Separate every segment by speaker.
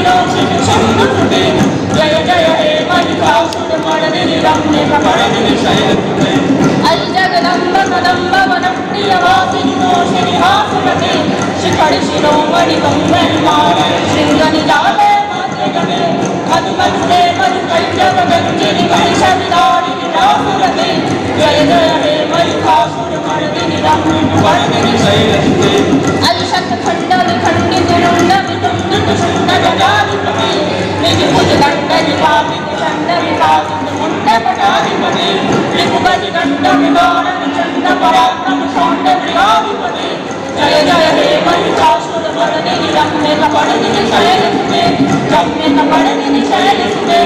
Speaker 1: विरोचिनि शूलकृते जय जय हे महिषासुरमर्दिनि रम्यकपर्दिनि शैलसुते अयि जगदम्ब कदम्ब वनप्रियवासिनि दोषिनि हासुरते शिखरि शिरोमणि गङ्गनिमाले शृङ्गनिजाले मातृगणे मधुमस्ते मधुकैटवगञ्जिनि महिषविदारिणि रासुरते जय जय हे महिषासुरमर्दिनि रम्यकपर्दिनि शैलसुते अयि शतखण्डविखण्डितुण्डवितुण्डितशुण्डगजाधिपते निजभुजदण्डविपातितशण्डविपातितमुण्डपटाधिपते त्रिभुवनदण्डविदारणचण्डपराक्रमशौण्डप्रियाधिपते जय जय हे महिषासुरमर्दिनि रम्यकपर्दिनि शैलसुते रम्यकपर्दिनि शैलसुते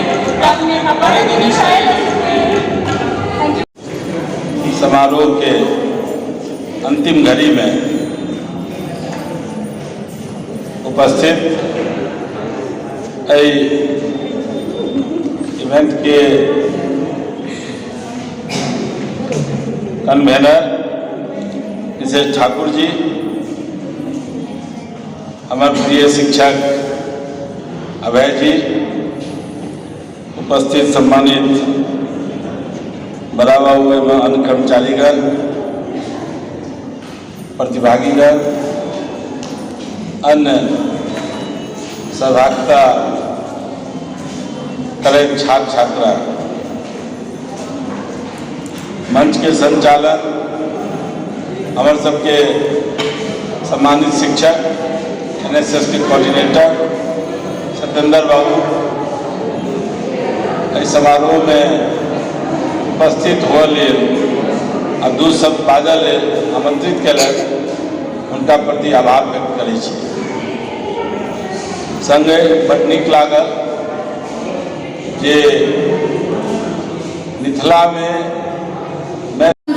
Speaker 1: रम्यकपर्दिनि शैलसुते।
Speaker 2: समारोह के अंतिम घड़ी में उपस्थित इवेंट के कन्वेनर मिसेस ठाकुर जी, हमारे प्रिय शिक्षक अभय जी, उपस्थित सम्मानित बराबर हुए अन्य कर्मचारीगण, प्रतिभागीगण, अन्य सहभागिता करे छात्र छात्रा, मंच के संचालन हमारे सबके सम्मानित शिक्षक NSS के कोऑर्डिनेटर सत्येंद्र बाबू, इस समारोह में उपस्थित हो लिए और दू शब्द बाजल लेल आमंत्रित कयलक, उनका प्रति आभार व्यक्त करै छी। संगे बड़ नीक लागल जे मिथिला में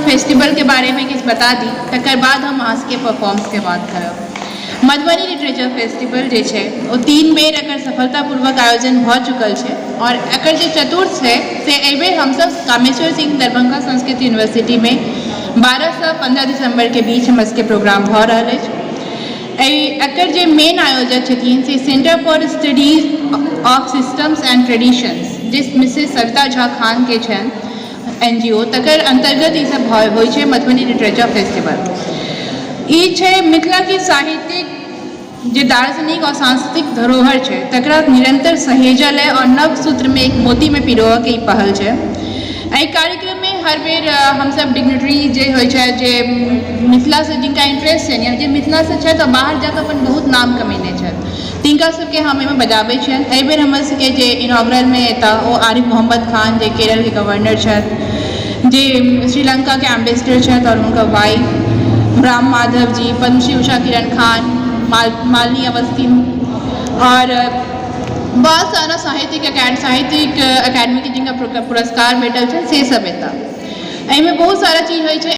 Speaker 3: फेस्टिवल के बारे में किछु बता दी, तकर बाद हम अहाँ के परफॉर्मेंस के बात करब। मधुबनी लिटरेचर फेस्टिवल जे छै ओ 3 बेर एकर सफलतापूर्वक आयोजन भऽ चुकल छै और एकर जे चतुर्थ छै से एहि बेर हमसब कामेश्वर सिंह दरभंगा संस्कृत यूनिवर्सिटी में 12 से 15 दिसंबर के बीच हमर सबके प्रोग्राम भऽ रहल अछि। एकर जे मेन आयोजक छथिन से centre for studies of systems and traditions J Mrs Savita Jha Khan के छनि NGO, तकर अंतर्गत ई सब होइ छै मधुबनी लिटरेचर फेस्टिवल। ई छै मिथिला की साहित्यिक जे दार्शनिक और सांस्कृतिक धरोहर छै तकरा निरंतर सहेजल है और नव सूत्र में एक मोती में पिरोह के ई पहल छै। एहि कार्यक्रम में हर बेर हम सब डिग्निटरी जे होइ छै जे मिथिला से जिनका इंटरेस्ट छै या जे मिथिला से छै तो बाहर जाकर अपन बहुत नाम कमेने छथि, तिनका सबके हम एहिमे बजाबै छियनि। एहि बेर हमर सबके जे इनॉग्रल में एता ओ आरिफ मोहम्मद खान जे केरल के गवर्नर छथि, जे श्रीलंका के एम्बेसडर छथि और हुनकर वाइफ राम माधव जी, पद्मश्री उषा किरण खान, मालिनी अवस्थी और बहुत सारा साहित्यिक अकेडमी के जिनका पुरस्कार भेटल छै से सब एता। एहिमे बहुत सारा चीज होइ छै।